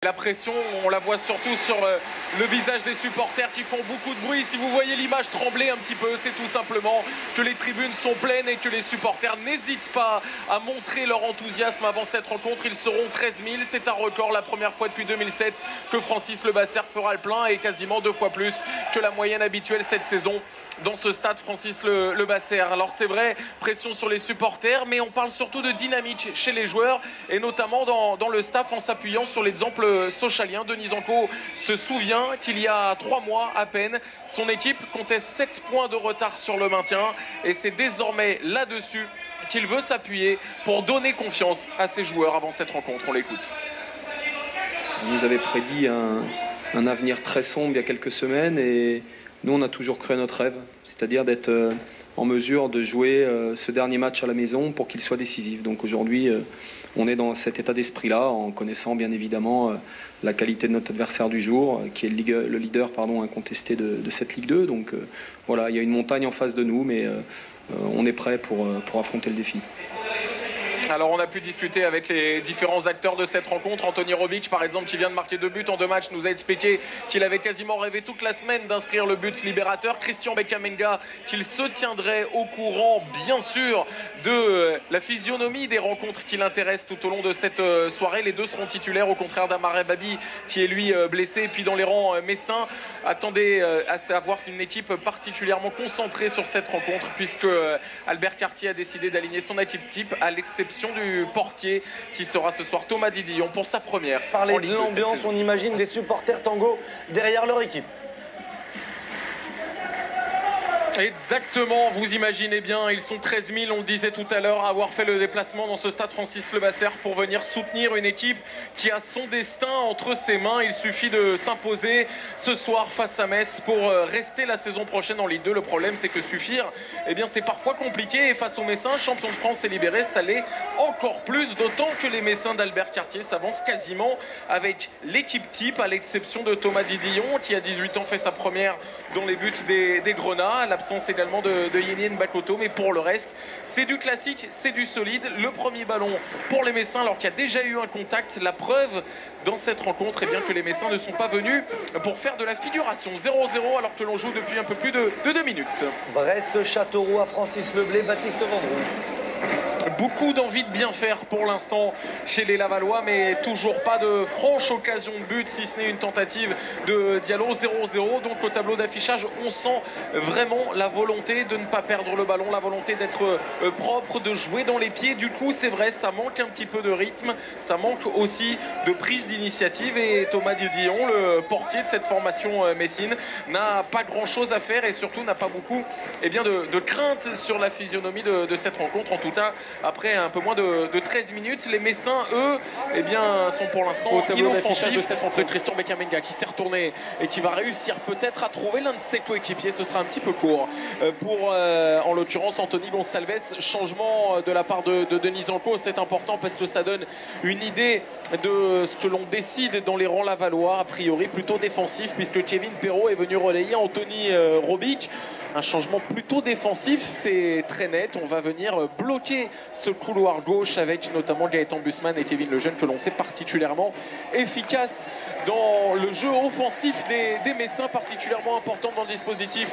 La pression, on la voit surtout sur le visage des supporters qui font beaucoup de bruit. Si vous voyez l'image trembler un petit peu, c'est tout simplement que les tribunes sont pleines et que les supporters n'hésitent pas à montrer leur enthousiasme avant cette rencontre. Ils seront 13 000, c'est un record, la première fois depuis 2007 que Francis Lebassère fera le plein et quasiment 2 fois plus que la moyenne habituelle cette saison dans ce stade Francis Lebassère. Alors c'est vrai, pression sur les supporters, mais on parle surtout de dynamique chez les joueurs et notamment dans le staff en s'appuyant sur l'exemple Sochaliens. Denis Anco se souvient qu'il y a 3 mois à peine, son équipe comptait 7 points de retard sur le maintien et c'est désormais là-dessus qu'il veut s'appuyer pour donner confiance à ses joueurs avant cette rencontre. On l'écoute. Vous nous avez prédit un avenir très sombre il y a quelques semaines et nous on a toujours cru à notre rêve, c'est-à-dire d'être en mesure de jouer ce dernier match à la maison pour qu'il soit décisif. Donc aujourd'hui on est dans cet état d'esprit-là en connaissant bien évidemment la qualité de notre adversaire du jour qui est le leader incontesté de cette Ligue 2. Donc voilà, il y a une montagne en face de nous mais on est prêt pour affronter le défi. Alors on a pu discuter avec les différents acteurs de cette rencontre. Anthony Robic par exemple, qui vient de marquer 2 buts en 2 matchs, nous a expliqué qu'il avait quasiment rêvé toute la semaine d'inscrire le but libérateur. Christian Bekamenga, qu'il se tiendrait au courant bien sûr de la physionomie des rencontres qui l'intéressent tout au long de cette soirée. Les deux seront titulaires au contraire d'Amare Babi qui est lui blessé. Et puis dans les rangs messins, attendez à savoir une équipe particulièrement concentrée sur cette rencontre puisque Albert Cartier a décidé d'aligner son équipe type à l'exception du portier qui sera ce soir Thomas Didillon pour sa première. Parler de l'ambiance, on imagine des supporters tango derrière leur équipe. Exactement, vous imaginez bien, ils sont 13 000, on le disait tout à l'heure, à avoir fait le déplacement dans ce stade Francis Lebassère pour venir soutenir une équipe qui a son destin entre ses mains. Il suffit de s'imposer ce soir face à Metz pour rester la saison prochaine en Ligue 2. Le problème, c'est que suffire, eh bien, c'est parfois compliqué et face aux Messins, champions de France et libérés, ça l'est encore plus, d'autant que les Messins d'Albert Cartier s'avancent quasiment avec l'équipe type, à l'exception de Thomas Didillon, qui à 18 ans fait sa première dans les buts des Grenats. L'absence également de Yenien Bakoto, mais pour le reste c'est du classique, c'est du solide. Le premier ballon pour les Messins alors qu'il y a déjà eu un contact. La preuve dans cette rencontre est bien que les Messins ne sont pas venus pour faire de la figuration. 0-0 alors que l'on joue depuis un peu plus de 2 minutes. Brest-Châteauroux à Francis Leblay, Baptiste Vendroux. Beaucoup d'envie de bien faire pour l'instant chez les Lavallois, mais toujours pas de franche occasion de but, si ce n'est une tentative de Diallo. 0-0, donc au tableau d'affichage, on sent vraiment la volonté de ne pas perdre le ballon, la volonté d'être propre, de jouer dans les pieds. Du coup, c'est vrai, ça manque un petit peu de rythme, ça manque aussi de prise d'initiative. Et Thomas Didillon, le portier de cette formation messine, n'a pas grand-chose à faire et surtout n'a pas beaucoup de crainte sur la physionomie de cette rencontre. En tout cas, après un peu moins de 13 minutes, les Messins, eux, sont pour l'instant inoffensifs de cette rencontre. Christian Bekamenga qui s'est retourné et qui va réussir peut-être à trouver l'un de ses coéquipiers. Ce sera un petit peu court pour, en l'occurrence, Anthony Gonçalves. Changement de la part de Denis Anco, c'est important parce que ça donne une idée de ce que l'on décide dans les rangs lavallois, a priori plutôt défensif, puisque Kevin Perrault est venu relayer Anthony Robic. Un changement plutôt défensif, c'est très net. On va venir bloquer ce couloir gauche avec notamment Gaëtan Bussmann et Kevin Lejeune que l'on sait particulièrement efficace dans le jeu offensif des Messins, particulièrement important dans le dispositif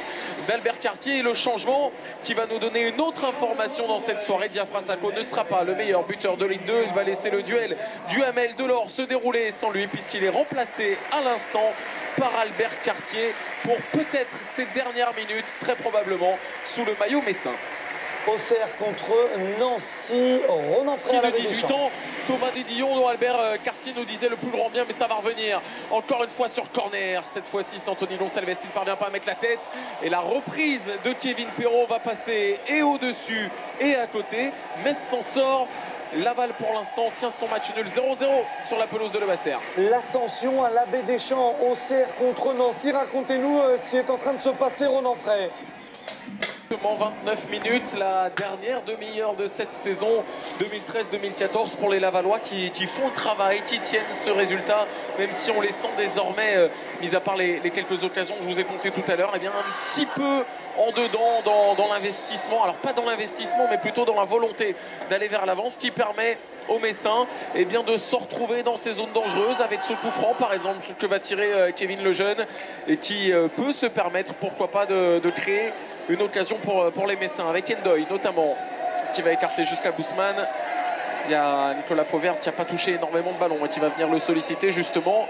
d'Albert Cartier. Et le changement qui va nous donner une autre information dans cette soirée, Diafra Sakho ne sera pas le meilleur buteur de Ligue 2. Il va laisser le duel du Hamel Delors se dérouler sans lui puisqu'il est remplacé à l'instant par Albert Cartier pour peut-être ces dernières minutes, très probablement sous le maillot messin. Auxerre contre Nancy, Ronan Frey de 18 ans, Thomas Didillon dont Albert Cartier nous disait le plus grand bien, mais ça va revenir encore une fois sur corner. Cette fois-ci, c'est Anthony Gonçalves qui ne parvient pas à mettre la tête et la reprise de Kevin Perrault va passer et au-dessus et à côté. Metz s'en sort. Laval pour l'instant tient son match nul 0-0 sur la pelouse de Lebassère. L'attention à l'Abbé Deschamps, Auxerre contre Nancy. Racontez-nous ce qui est en train de se passer, Ronan Frey. 29 minutes, la dernière demi-heure de cette saison 2013-2014 pour les Lavallois qui font le travail, qui tiennent ce résultat, même si on les sent désormais, mis à part les quelques occasions que je vous ai comptées tout à l'heure, eh bien un petit peu en dedans dans l'investissement. Alors pas dans l'investissement, mais plutôt dans la volonté d'aller vers l'avant, ce qui permet aux Messins et bien de se retrouver dans ces zones dangereuses avec ce coup franc par exemple que va tirer Kevin Lejeune et qui peut se permettre pourquoi pas de créer une occasion pour les Messins avec Endoy notamment qui va écarter jusqu'à Bousman. Il y a Nicolas Fauvert qui n'a pas touché énormément de ballons et qui va venir le solliciter justement,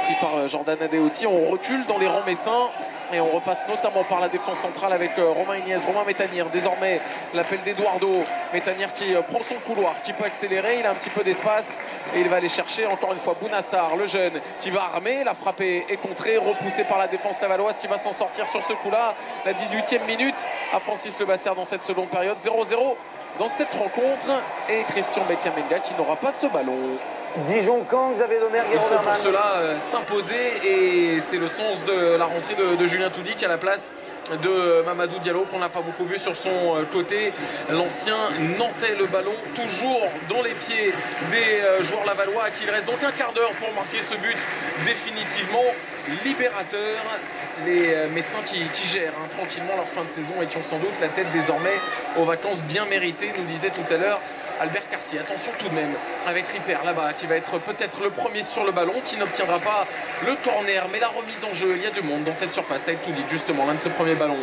pris par Jordan Adeoti. On recule dans les rangs messins et on repasse notamment par la défense centrale avec Romain Ignez, Romain Métanire. Désormais l'appel d'Eduardo Métanire qui prend son couloir, qui peut accélérer, il a un petit peu d'espace et il va aller chercher encore une fois Bounassar, le jeune qui va armer, la frappe est contrée, repoussée par la défense lavalloise qui va s'en sortir sur ce coup-là. La 18e minute à Francis Lebasser dans cette seconde période, 0-0 dans cette rencontre et Christian Bekamenga qui n'aura pas ce ballon. Dijon-Caen, Xavier Domergue et Il faut Robert pour Mann. cela s'imposer et c'est le sens de la rentrée de Julien Toudic à la place de Mamadou Diallo qu'on n'a pas beaucoup vu sur son côté. L'ancien Nantais, le ballon toujours dans les pieds des joueurs lavallois à qui il reste donc un quart d'heure pour marquer ce but définitivement libérateur. Les Messins qui gèrent tranquillement leur fin de saison et qui ont sans doute la tête désormais aux vacances bien méritées, nous disait tout à l'heure Albert Cartier. Attention tout de même avec Ripper là-bas qui va être peut-être le premier sur le ballon, qui n'obtiendra pas le corner, mais la remise en jeu, il y a du monde dans cette surface avec Toudic justement, l'un de ses premiers ballons.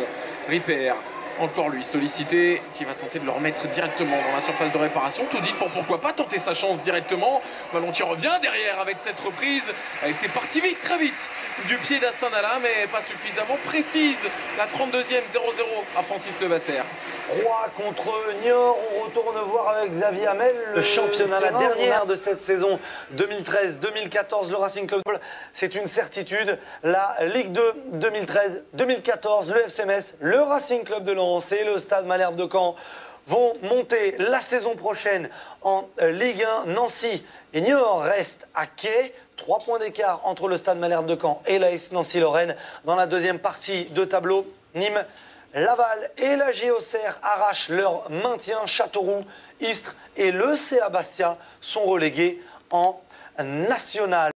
Ripper, encore lui sollicité, qui va tenter de le remettre directement dans la surface de réparation. Toudic pour pourquoi pas tenter sa chance directement. Ballon qui revient derrière avec cette reprise. Elle était partie vite, très vite du pied d'Hassan Allah, mais pas suffisamment précise. La 32e, 0-0 à Francis Lebasser. 3 contre Niort, on retourne voir avec Xavier Hamel Le championnat, la terrain, dernière de cette saison 2013-2014, le Racing Club, c'est une certitude. La Ligue 2 2013-2014, le FCMS, le Racing Club de Lens et le Stade Malherbe de Caen vont monter la saison prochaine en Ligue 1. Nancy et Niort restent à quai. 3 points d'écart entre le Stade Malherbe de Caen et l'AS Nancy-Lorraine. Dans la deuxième partie de tableau, Nîmes, Laval et la Géocère arrachent leur maintien. Châteauroux, Istres et le CA Bastia sont relégués en national.